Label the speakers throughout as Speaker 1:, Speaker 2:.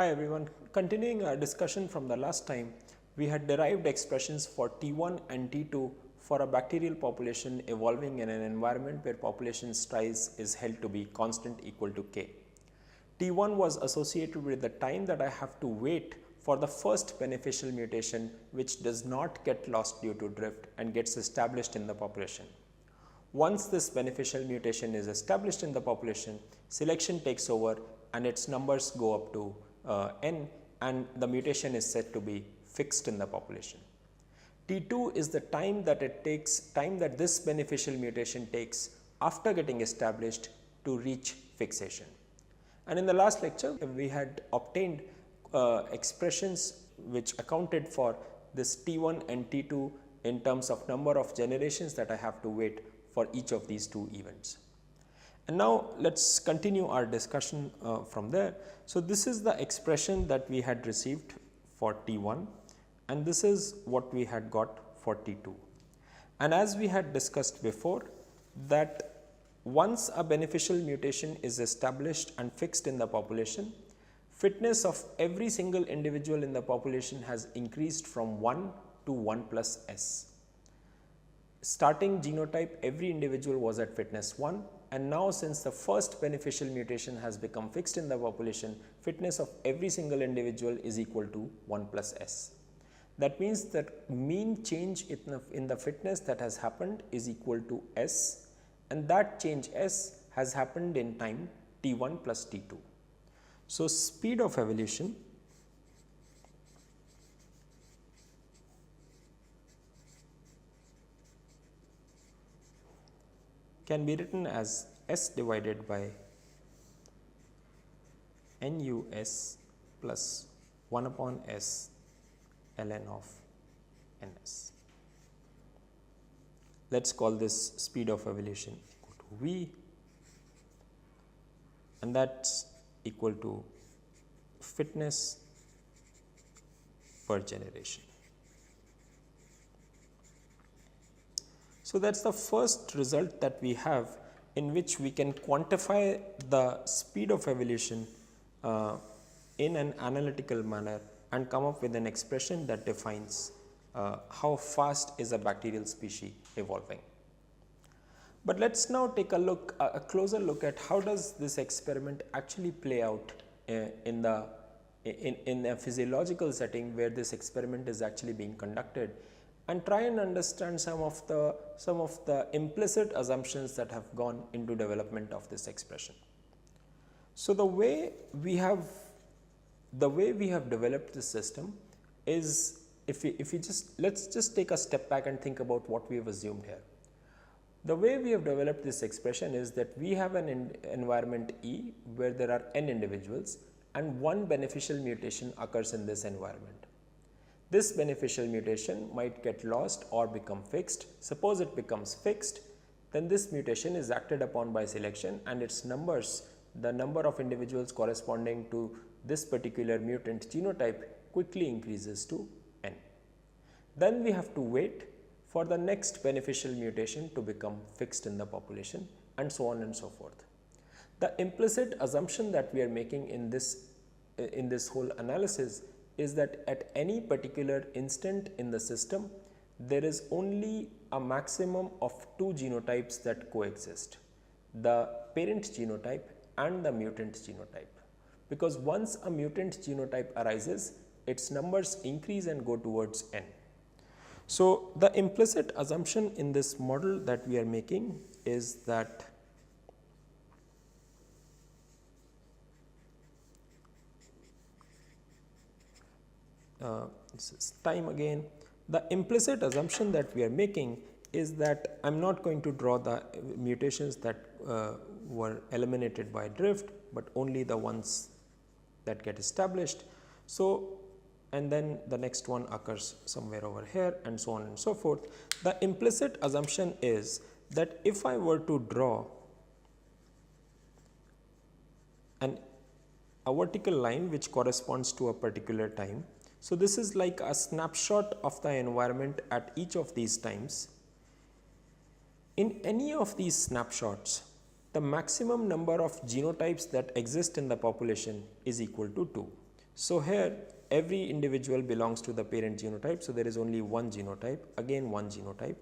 Speaker 1: Hi everyone, continuing our discussion from the last time, we had derived expressions for T1 and T2 for a bacterial population evolving in an environment where population size is held to be constant equal to K. T1 was associated with the time that I have to wait for the first beneficial mutation which does not get lost due to drift and gets established in the population. Once this beneficial mutation is established in the population, selection takes over and its numbers go up to n, and the mutation is said to be fixed in the population. T2 is the time that this beneficial mutation takes after getting established to reach fixation. And in the last lecture, we had obtained expressions which accounted for this T1 and T2 in terms of number of generations that I have to wait for each of these two events. And now let us continue our discussion from there. So, this is the expression that we had received for T1 and this is what we had got for T2. And as we had discussed before, that once a beneficial mutation is established and fixed in the population, fitness of every single individual in the population has increased from 1 to 1 plus S. Starting genotype, every individual was at fitness 1, and now since the first beneficial mutation has become fixed in the population, fitness of every single individual is equal to 1 plus S. That means that mean change in the fitness that has happened is equal to S, and that change S has happened in time T1 plus T2. So, speed of evolution can be written as S divided by NUS plus 1 upon S ln of NS. Let us call this speed of evolution equal to V, and that is equal to fitness per generation. So, that is the first result that we have in which we can quantify the speed of evolution in an analytical manner and come up with an expression that defines how fast is a bacterial species evolving. But let us now take a closer look at how does this experiment actually play out in a physiological setting where this experiment is actually being conducted, and try and understand some of the implicit assumptions that have gone into development of this expression. So, the way we have developed this system is, let us just take a step back and think about what we have assumed here. The way we have developed this expression is that we have an environment E where there are n individuals and one beneficial mutation occurs in this environment. This beneficial mutation might get lost or become fixed. Suppose it becomes fixed, then this mutation is acted upon by selection and its numbers, the number of individuals corresponding to this particular mutant genotype, quickly increases to n. Then we have to wait for the next beneficial mutation to become fixed in the population, and so on and so forth. The implicit assumption that we are making in this whole analysis is that at any particular instant in the system, there is only a maximum of two genotypes that coexist, the parent genotype and the mutant genotype. Because once a mutant genotype arises, its numbers increase and go towards n. So, the implicit assumption in this model that we are making is that this is time again. The implicit assumption that we are making is that I am not going to draw the mutations that were eliminated by drift, but only the ones that get established. So, and then the next one occurs somewhere over here, and so on and so forth. The implicit assumption is that if I were to draw a vertical line which corresponds to a particular time, so this is like a snapshot of the environment at each of these times. In any of these snapshots, the maximum number of genotypes that exist in the population is equal to 2. So here every individual belongs to the parent genotype, so there is only one genotype, again one genotype.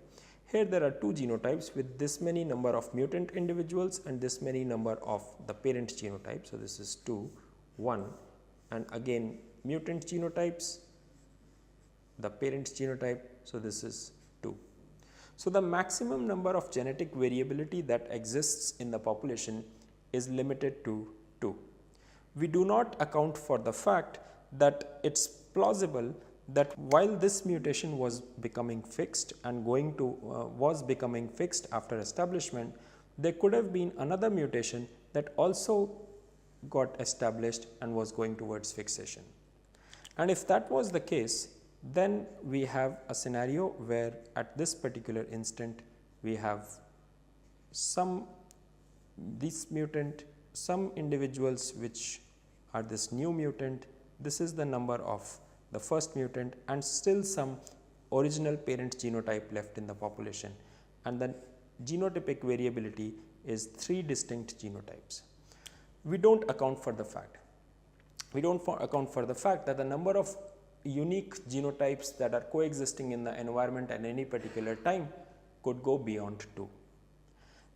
Speaker 1: Here there are two genotypes with this many number of mutant individuals and this many number of the parent genotype. So this is 2, 1, and again mutant genotypes, the parent genotype, so this is 2. So the maximum number of genetic variability that exists in the population is limited to 2. We do not account for the fact that it's plausible that while this mutation was becoming fixed and was becoming fixed after establishment, there could have been another mutation that also got established and was going towards fixation. And if that was the case, then we have a scenario where at this particular instant we have this mutant, some individuals which are this new mutant, this is the number of the first mutant, and still some original parent genotype left in the population, and the genotypic variability is 3 distinct genotypes. We don't account for the fact. We don't account for the fact that the number of unique genotypes that are coexisting in the environment at any particular time could go beyond 2.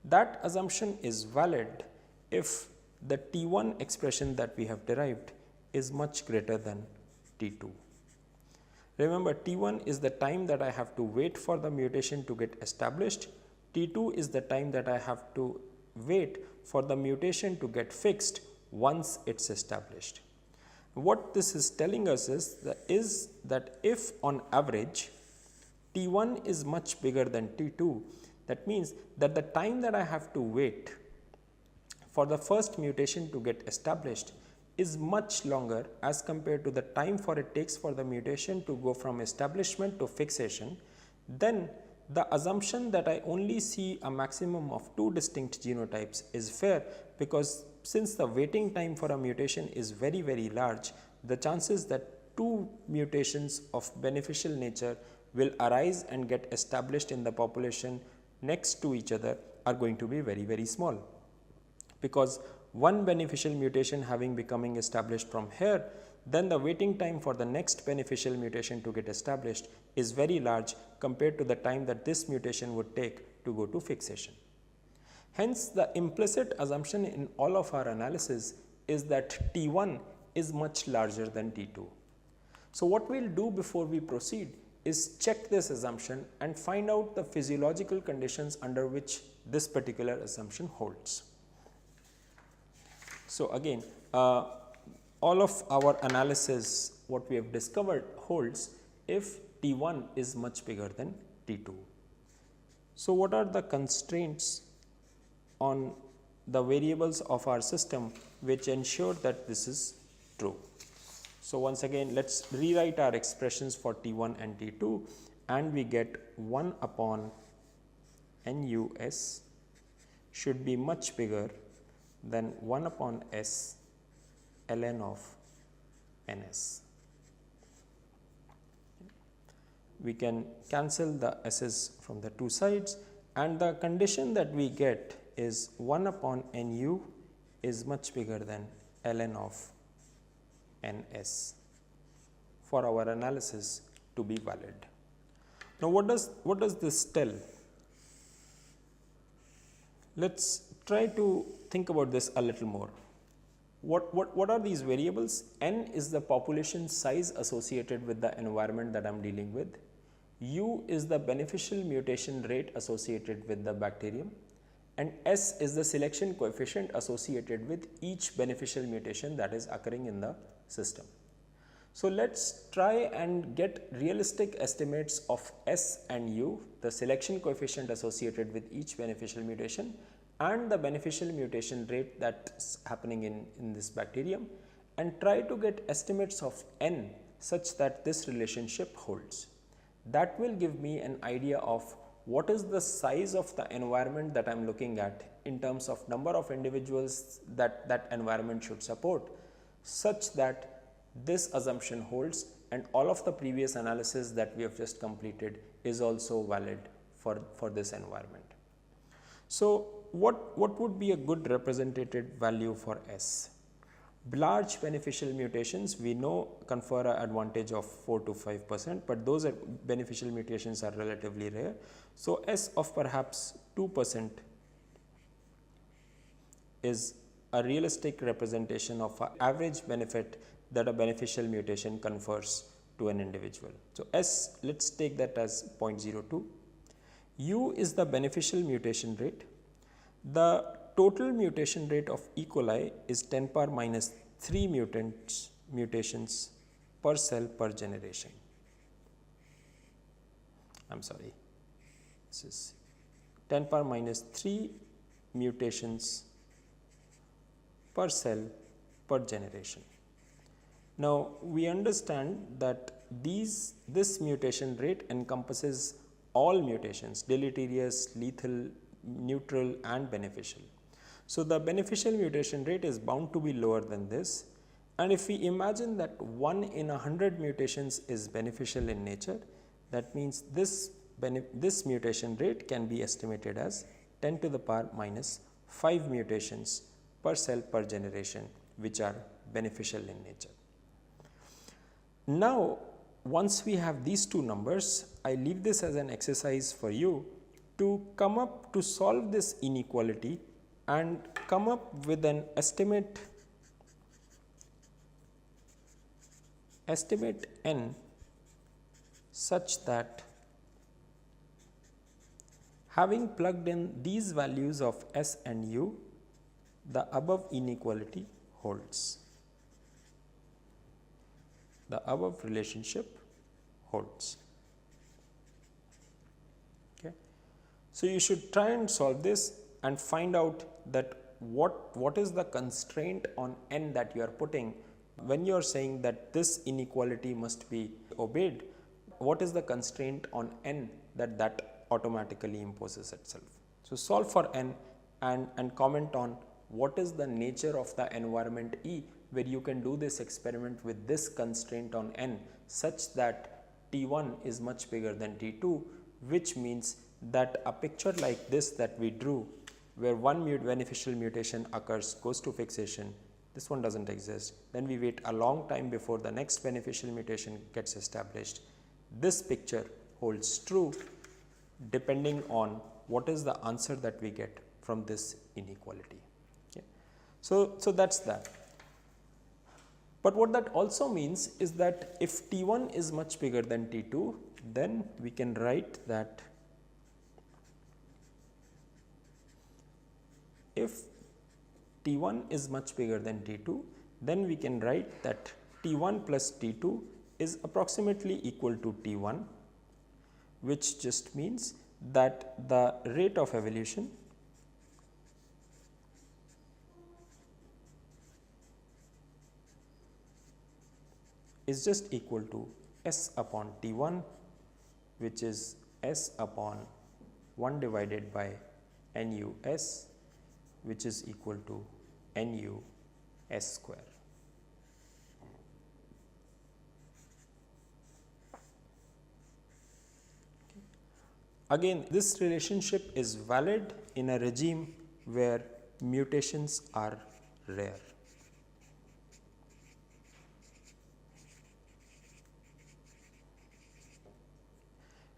Speaker 1: That assumption is valid if the T1 expression that we have derived is much greater than T2. Remember, T1 is the time that I have to wait for the mutation to get established. T2 is the time that I have to wait for the mutation to get fixed once it's established. What this is telling us is that if on average T1 is much bigger than T2, that means that the time that I have to wait for the first mutation to get established is much longer as compared to the time it takes for the mutation to go from establishment to fixation. Then the assumption that I only see a maximum of 2 distinct genotypes is fair, because since the waiting time for a mutation is very, very large, the chances that 2 mutations of beneficial nature will arise and get established in the population next to each other are going to be very, very small, because one beneficial mutation becoming established from here, then the waiting time for the next beneficial mutation to get established is very large compared to the time that this mutation would take to go to fixation. Hence, the implicit assumption in all of our analysis is that T1 is much larger than T2. So what we will do before we proceed is check this assumption and find out the physiological conditions under which this particular assumption holds. So again, all of our analysis, what we have discovered holds if T1 is much bigger than T2. So what are the constraints on the variables of our system which ensure that this is true? So once again, let's rewrite our expressions for T1 and T2, and we get 1 upon NUS should be much bigger than 1 upon S ln of NS. We can cancel the S's from the two sides, and the condition that we get is 1 upon Nu is much bigger than ln of NS for our analysis to be valid. Now what does this tell? Let's try to think about this a little more. What are these variables? N is the population size associated with the environment that I am dealing with. U is the beneficial mutation rate associated with the bacterium, and S is the selection coefficient associated with each beneficial mutation that is occurring in the system. So let's try and get realistic estimates of S and U, the selection coefficient associated with each beneficial mutation, and the beneficial mutation rate that's happening in this bacterium, and try to get estimates of N such that this relationship holds. That will give me an idea of what is the size of the environment that I'm looking at in terms of number of individuals that environment should support, such that this assumption holds and all of the previous analysis that we have just completed is also valid for this environment. So what would be a good representative value for S? Large beneficial mutations we know confer an advantage of 4 to 5%, but those beneficial mutations are relatively rare. So, S of perhaps 2% is a realistic representation of an average benefit that a beneficial mutation confers to an individual. So, S, let us take that as 0.02. U is the beneficial mutation rate. The total mutation rate of E. coli is 10 power minus 3 mutations per cell per generation. I am sorry, this is 10 power minus 3 mutations per cell per generation. Now, we understand that this mutation rate encompasses all mutations, deleterious, lethal, neutral and beneficial. So, the beneficial mutation rate is bound to be lower than this, and if we imagine that 1 in 100 mutations is beneficial in nature, that means this mutation rate can be estimated as 10 to the power minus 5 mutations per cell per generation, which are beneficial in nature. Now, once we have these two numbers, I leave this as an exercise for you to come up to solve this inequality and come up with an estimate n such that having plugged in these values of S and U, the above inequality holds. The above relationship holds. Okay. So, you should try and solve this and find out that what is the constraint on n that you are putting when you are saying that this inequality must be obeyed. What is the constraint on n that automatically imposes itself? So, solve for n and comment on what is the nature of the environment E where you can do this experiment with this constraint on n such that T1 is much bigger than T2, which means that a picture like this that we drew where one beneficial mutation occurs, goes to fixation, this one does not exist, then we wait a long time before the next beneficial mutation gets established. This picture holds true depending on what is the answer that we get from this inequality. Okay. So, that is that. But what that also means is that if T1 is much bigger than T2, then we can write that if T1 is much bigger than T2, then we can write that T1 plus T2 is approximately equal to T1, which just means that the rate of evolution is just equal to S upon T1, which is S upon 1 divided by NUS, which is equal to NU S square. Again, this relationship is valid in a regime where mutations are rare.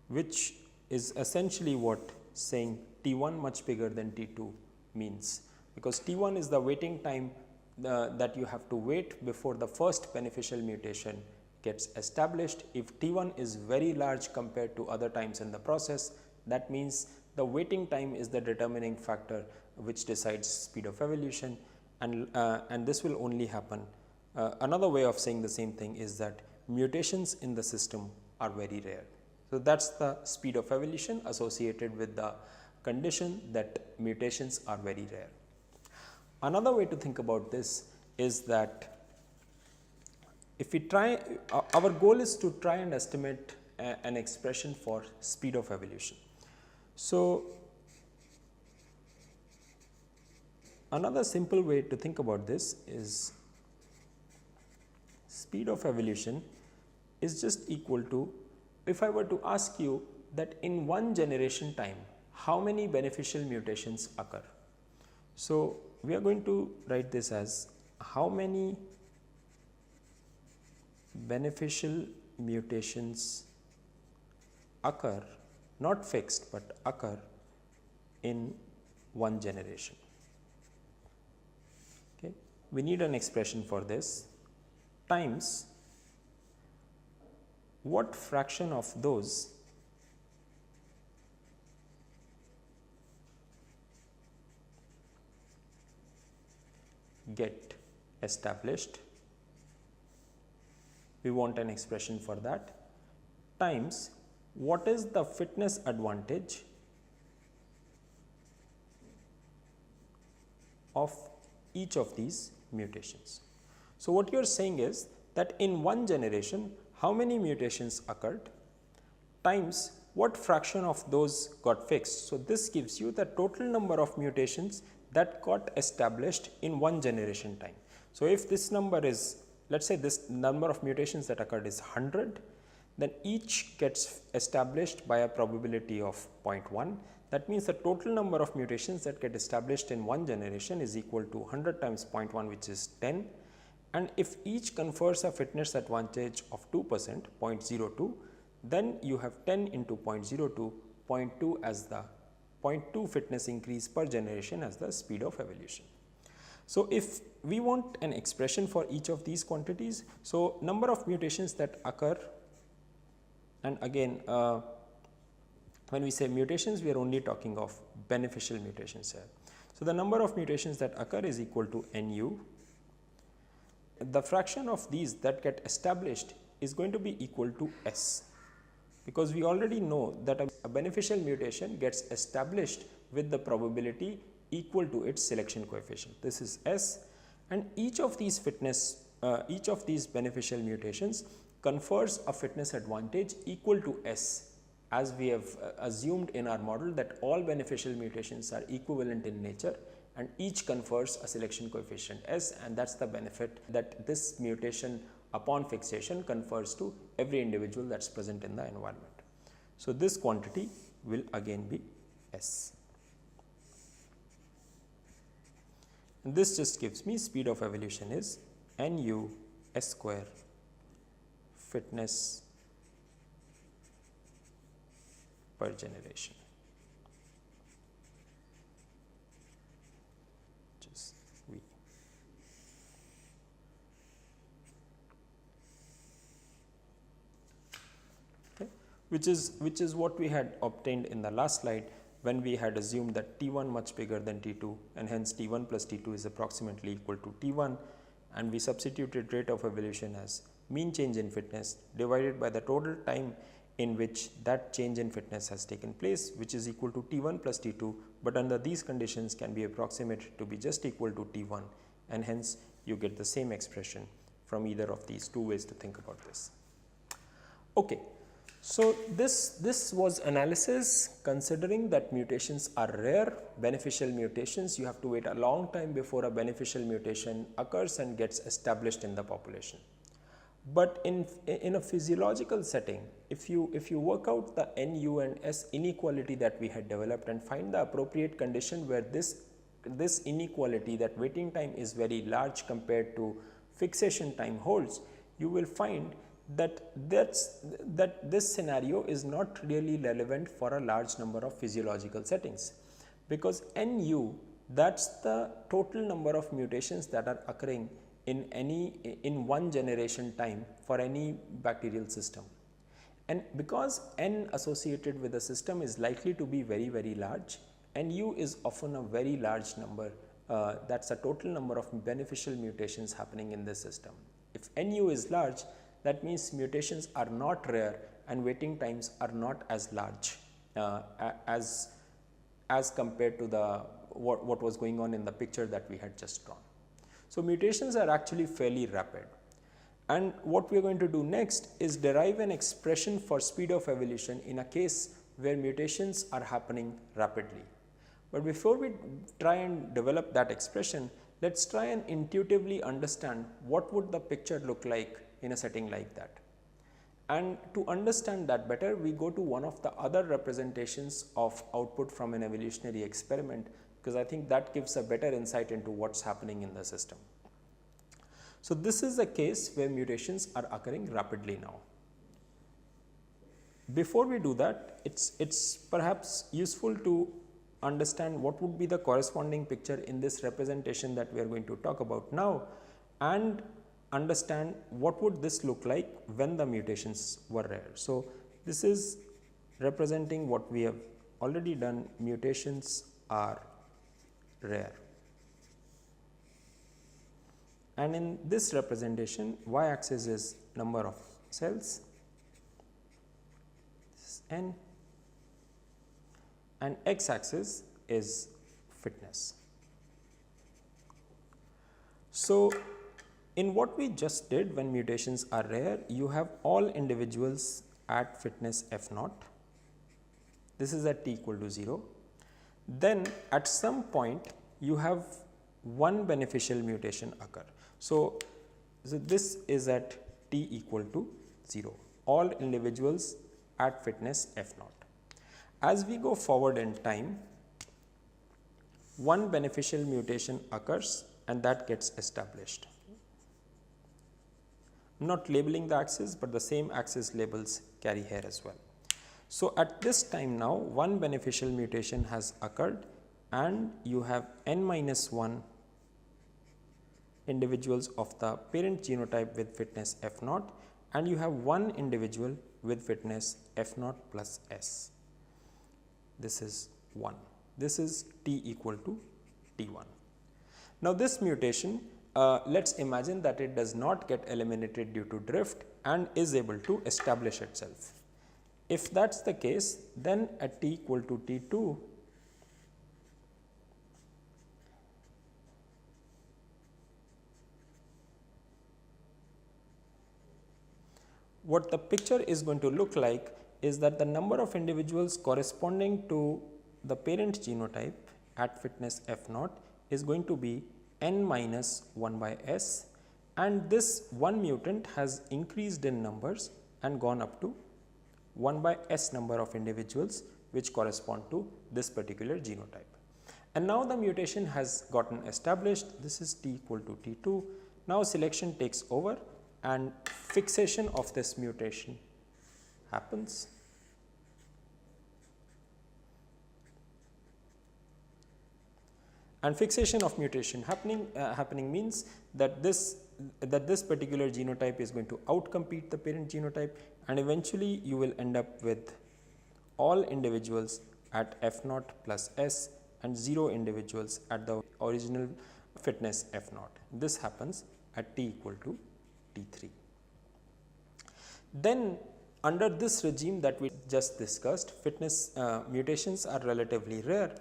Speaker 1: Which is essentially what saying T1 much bigger than T2 means, because T1 is the waiting time that you have to wait before the first beneficial mutation gets established. If T1 is very large compared to other times in the process, that means the waiting time is the determining factor which decides speed of evolution, and this will only happen. Another way of saying the same thing is that mutations in the system are very rare. So, that is the speed of evolution associated with the condition that mutations are very rare. Another way to think about this is that if we try, our goal is to try and estimate an expression for speed of evolution. So, another simple way to think about this is speed of evolution is just equal to, if I were to ask you that in one generation time, how many beneficial mutations occur? So, we are going to write this as how many beneficial mutations occur, not fixed but occur in one generation. Okay. We need an expression for this, times what fraction of those get established. We want an expression for that, times what is the fitness advantage of each of these mutations. So, what you are saying is that in one generation how many mutations occurred times what fraction of those got fixed. So, this gives you the total number of mutations that got established in one generation time. So, if this number is, let us say this number of mutations that occurred is 100, then each gets established by a probability of 0.1. That means the total number of mutations that get established in one generation is equal to 100 times 0.1, which is 10. And if each confers a fitness advantage of 2%, 0.02, then you have 10 into 0.02, 0.2 as the 0.2 fitness increase per generation as the speed of evolution. So, if we want an expression for each of these quantities, so number of mutations that occur, and again when we say mutations, we are only talking of beneficial mutations here. So, the number of mutations that occur is equal to NU. The fraction of these that get established is going to be equal to S, because we already know that a beneficial mutation gets established with the probability equal to its selection coefficient. This is S, and each of these beneficial mutations confers a fitness advantage equal to S, as we have assumed in our model that all beneficial mutations are equivalent in nature and each confers a selection coefficient S, and that is the benefit that this mutation upon fixation confers to every individual that is present in the environment. So, this quantity will again be S. And this just gives me speed of evolution is Nu S square fitness per generation, which is V. Okay. Which is what we had obtained in the last slide, when we had assumed that T1 much bigger than T2, and hence T1 plus T2 is approximately equal to T1, and we substituted rate of evolution as mean change in fitness divided by the total time in which that change in fitness has taken place, which is equal to T1 plus T2, but under these conditions can be approximated to be just equal to T1, and hence you get the same expression from either of these two ways to think about this. Okay. So, this was analysis considering that mutations are rare, beneficial mutations. You have to wait a long time before a beneficial mutation occurs and gets established in the population. But in a physiological setting, if you work out the NU and S inequality that we had developed and find the appropriate condition where this inequality, that waiting time is very large compared to fixation time holds, you will find that this scenario is not really relevant for a large number of physiological settings, because NU, that is the total number of mutations that are occurring in one generation time for any bacterial system, and because N associated with the system is likely to be very large, NU is often a very large number, that is a total number of beneficial mutations happening in this system. If NU is large, that means mutations are not rare and waiting times are not as large as compared to what was going on in the picture that we had just drawn. So, mutations are actually fairly rapid, and what we are going to do next is derive an expression for speed of evolution in a case where mutations are happening rapidly. But before we try and develop that expression, let us try and intuitively understand what would the picture look like in a setting like that. And to understand that better, we go to one of the other representations of output from an evolutionary experiment, because I think that gives a better insight into what is happening in the system. So, this is a case where mutations are occurring rapidly now. Before we do that, it's perhaps useful to understand what would be the corresponding picture in this representation that we are going to talk about now, and understand what would this look like when the mutations were rare. So, this is representing what we have already done. Mutations are rare, and in this representation y axis is number of cells, this is n, and x axis is fitness. So, in what we just did, when mutations are rare, you have all individuals at fitness f naught, this is at t equal to 0. Then at some point you have one beneficial mutation occur. So, this is at t equal to 0, all individuals at fitness f naught. As we go forward in time, one beneficial mutation occurs and that gets established. I am not labeling the axis, but the same axis labels carry here as well. So, at this time now, one beneficial mutation has occurred and you have n minus 1 individuals of the parent genotype with fitness f naught, and you have one individual with fitness f naught plus s. This is 1. This is t equal to t1. Now, this mutation, let us imagine that it does not get eliminated due to drift and is able to establish itself. If that is the case, then at t equal to t2, what the picture is going to look like is that the number of individuals corresponding to the parent genotype at fitness f naught is going to be n minus 1 by s, and this one mutant has increased in numbers and gone up to 1 by s number of individuals which correspond to this particular genotype. And now the mutation has gotten established. This is t equal to t2. Now selection takes over and fixation of this mutation happens. And fixation of mutation happening means that this particular genotype is going to outcompete the parent genotype, and eventually you will end up with all individuals at f naught plus s and 0 individuals at the original fitness f naught. This happens at t equal to t3. Then under this regime that we just discussed, fitness mutations are relatively rare.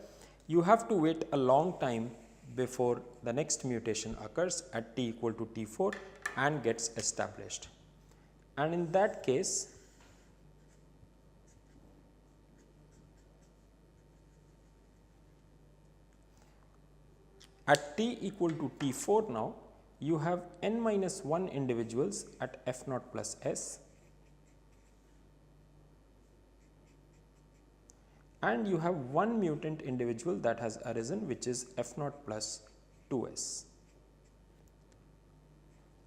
Speaker 1: You have to wait a long time before the next mutation occurs at t equal to t4 and gets established. And in that case, at t equal to t4 now, you have n minus 1 individuals at f naught plus s, and you have one mutant individual that has arisen, which is f naught plus 2s.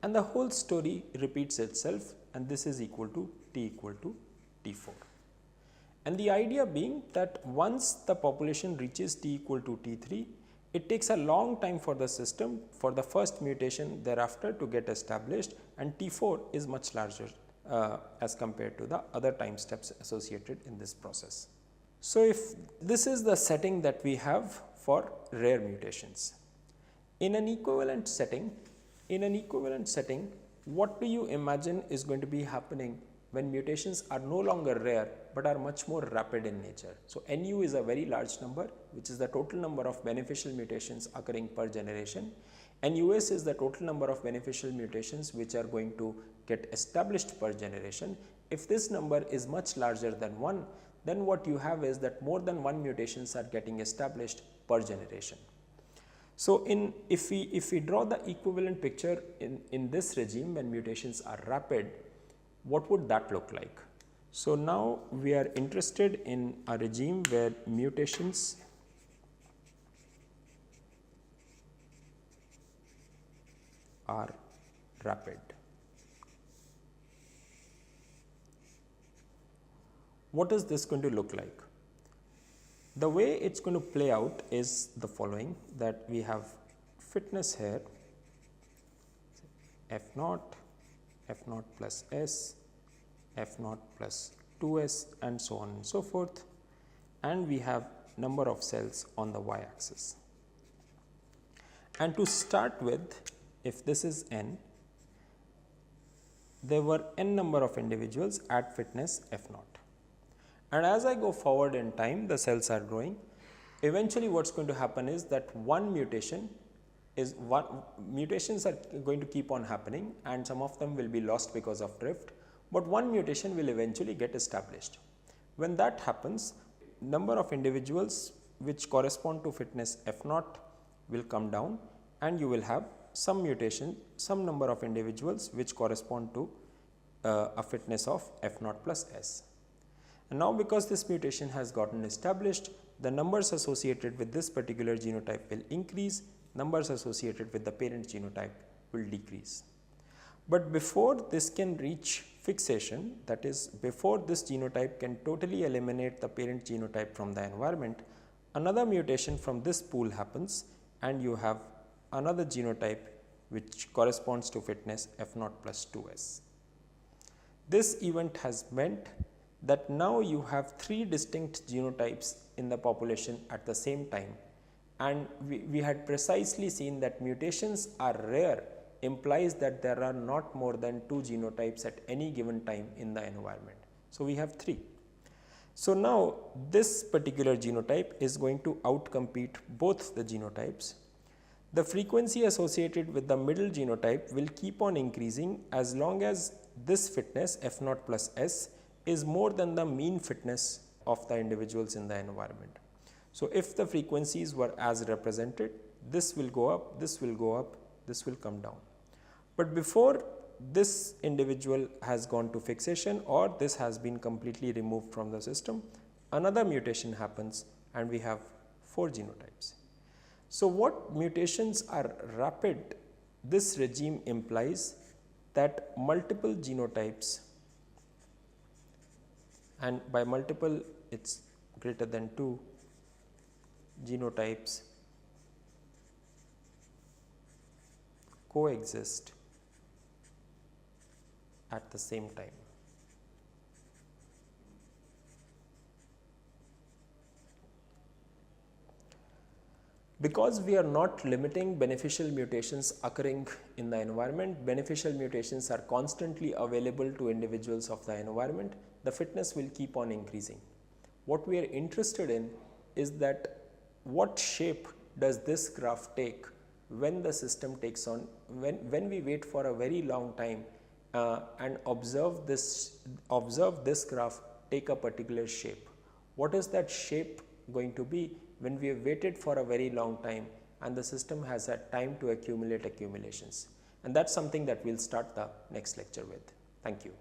Speaker 1: And the whole story repeats itself, and this is equal to t equal to t4. And the idea being that once the population reaches t equal to t3, it takes a long time for the system for the first mutation thereafter to get established, and t4 is much larger as compared to the other time steps associated in this process. So, if this is the setting that we have for rare mutations, in an equivalent setting, what do you imagine is going to be happening when mutations are no longer rare but are much more rapid in nature? So, NU is a very large number, which is the total number of beneficial mutations occurring per generation, and US is the total number of beneficial mutations which are going to get established per generation. If this number is much larger than 1, then what you have is that more than 1 mutations are getting established per generation. So, if we draw the equivalent picture in this regime when mutations are rapid, what would that look like? So, now we are interested in a regime where mutations are rapid. What is this going to look like? The way it's going to play out is the following, that we have fitness here, F0, F0 plus S, F0 plus 2S and so on and so forth, and we have number of cells on the y axis. And to start with, if this is n, there were n number of individuals at fitness F0. And as I go forward in time, the cells are growing. Eventually what is going to happen is that mutations are going to keep on happening, and some of them will be lost because of drift, but one mutation will eventually get established. When that happens, number of individuals which correspond to fitness F0 will come down, and you will have some mutation, some number of individuals which correspond to a fitness of F0 plus S. And now because this mutation has gotten established, the numbers associated with this particular genotype will increase, numbers associated with the parent genotype will decrease. But before this can reach fixation, that is before this genotype can totally eliminate the parent genotype from the environment, another mutation from this pool happens, and you have another genotype which corresponds to fitness F0 plus 2S. This event has meant that now you have 3 distinct genotypes in the population at the same time, and we had precisely seen that mutations are rare implies that there are not more than 2 genotypes at any given time in the environment. So, we have 3. So, now this particular genotype is going to outcompete both the genotypes. The frequency associated with the middle genotype will keep on increasing as long as this fitness F0 plus S is more than the mean fitness of the individuals in the environment. So, if the frequencies were as represented, this will go up, this will go up, this will come down. But before this individual has gone to fixation or this has been completely removed from the system, another mutation happens and we have 4 genotypes. So, what mutations are rapid? This regime implies that multiple genotypes, and by multiple it is greater than 2 genotypes, coexist at the same time. Because we are not limiting beneficial mutations occurring in the environment, beneficial mutations are constantly available to individuals of the environment, the fitness will keep on increasing. What we are interested in is that what shape does this graph take when the system takes on, when we wait for a very long time and observe this graph take a particular shape. What is that shape going to be when we have waited for a very long time and the system has had time to accumulate accumulations? And that's something that we'll start the next lecture with. Thank you.